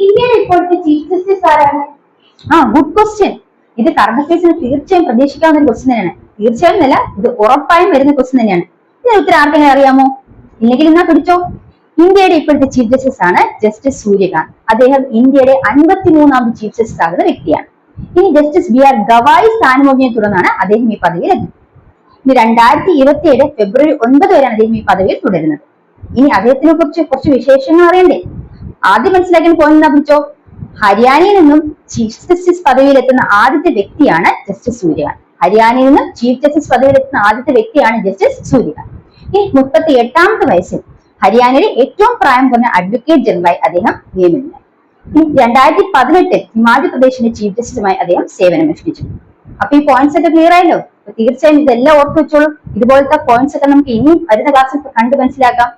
ഇന്ത്യയുടെ ഇപ്പോഴത്തെ chief justice ആരാണ്? Good question. ഇത് കറണ്ട് അഫയേഴ്സിന് തീർച്ചയായും പ്രതീക്ഷിക്കാവുന്ന ഒരു ക്വസ്റ്റ്യൻ തന്നെയാണ്. തീർച്ചയായും അല്ല, ഇത് ഉറപ്പായും വരുന്ന ക്വസ്റ്റ്യൻ തന്നെയാണ്. ഇതിന് ഉത്തരം ആർക്കെങ്കിലും അറിയാമോ? ഇല്ലെങ്കിൽ എന്നാ പിടിച്ചോ. ഇന്ത്യയുടെ ഇപ്പോഴത്തെ ചീഫ് ജസ്റ്റിസ് ആണ് ജസ്റ്റിസ് സൂര്യകാന്ത്. അദ്ദേഹം ഇന്ത്യയുടെ 53ാമത് ചീഫ് ജസ്റ്റിസ് ആകുന്ന വ്യക്തിയാണ്. ഇനി ജസ്റ്റിസ് BR ഗവായി സ്ഥാനമൊഴിഞ്ഞതിനെ തുടർന്നാണ് അദ്ദേഹം ഈ പദവിയിൽ എത്തുന്നത്. ഇനി 2027 ഫെബ്രുവരി 9 വരെയാണ് അദ്ദേഹം ഈ പദവിയിൽ തുടരുന്നത്. ഇനി അദ്ദേഹത്തിനെ കുറിച്ച് കുറച്ച് വിശേഷങ്ങൾ അറിയണ്ടേ? ആദ്യം മനസ്സിലാക്കിയ പോയിന്റ് എന്താ പിടിച്ചോ. ഹരിയാനയിൽ നിന്നും ചീഫ് ജസ്റ്റിസ് പദവിയിലെത്തുന്ന ആദ്യത്തെ വ്യക്തിയാണ് ജസ്റ്റിസ് സൂര്യകാന്ത്. ഹരിയാനയിൽ നിന്നും ചീഫ് ജസ്റ്റിസ് പദവിയിലെത്തുന്ന ആദ്യത്തെ വ്യക്തിയാണ് ജസ്റ്റിസ് സൂര്യകാന്ത്. ഇനി 38ാമത്തെ വയസ്സിൽ ഹരിയാനയിലെ ഏറ്റവും പ്രായം കുറഞ്ഞ അഡ്വക്കേറ്റ് ജനറലായി അദ്ദേഹം നിയമിതനായി. ഇനി 2018 ഹിമാചൽ പ്രദേശിന്റെ ചീഫ് ജസ്റ്റിസുമായി അദ്ദേഹം സേവനമനുഷ്ഠിച്ചു. അപ്പൊ ഈ പോയിന്റ്സ് ഒക്കെ ക്ലിയർ ആയല്ലോ. തീർച്ചയായും ഇതെല്ലാം ഓർത്തു വെച്ചോളൂ. ഇതുപോലത്തെ പോയിന്റ്സ് ഒക്കെ നമുക്ക് ഇനിയും വരുന്ന ക്ലാസ്സിൽ കണ്ടു മനസ്സിലാക്കാം.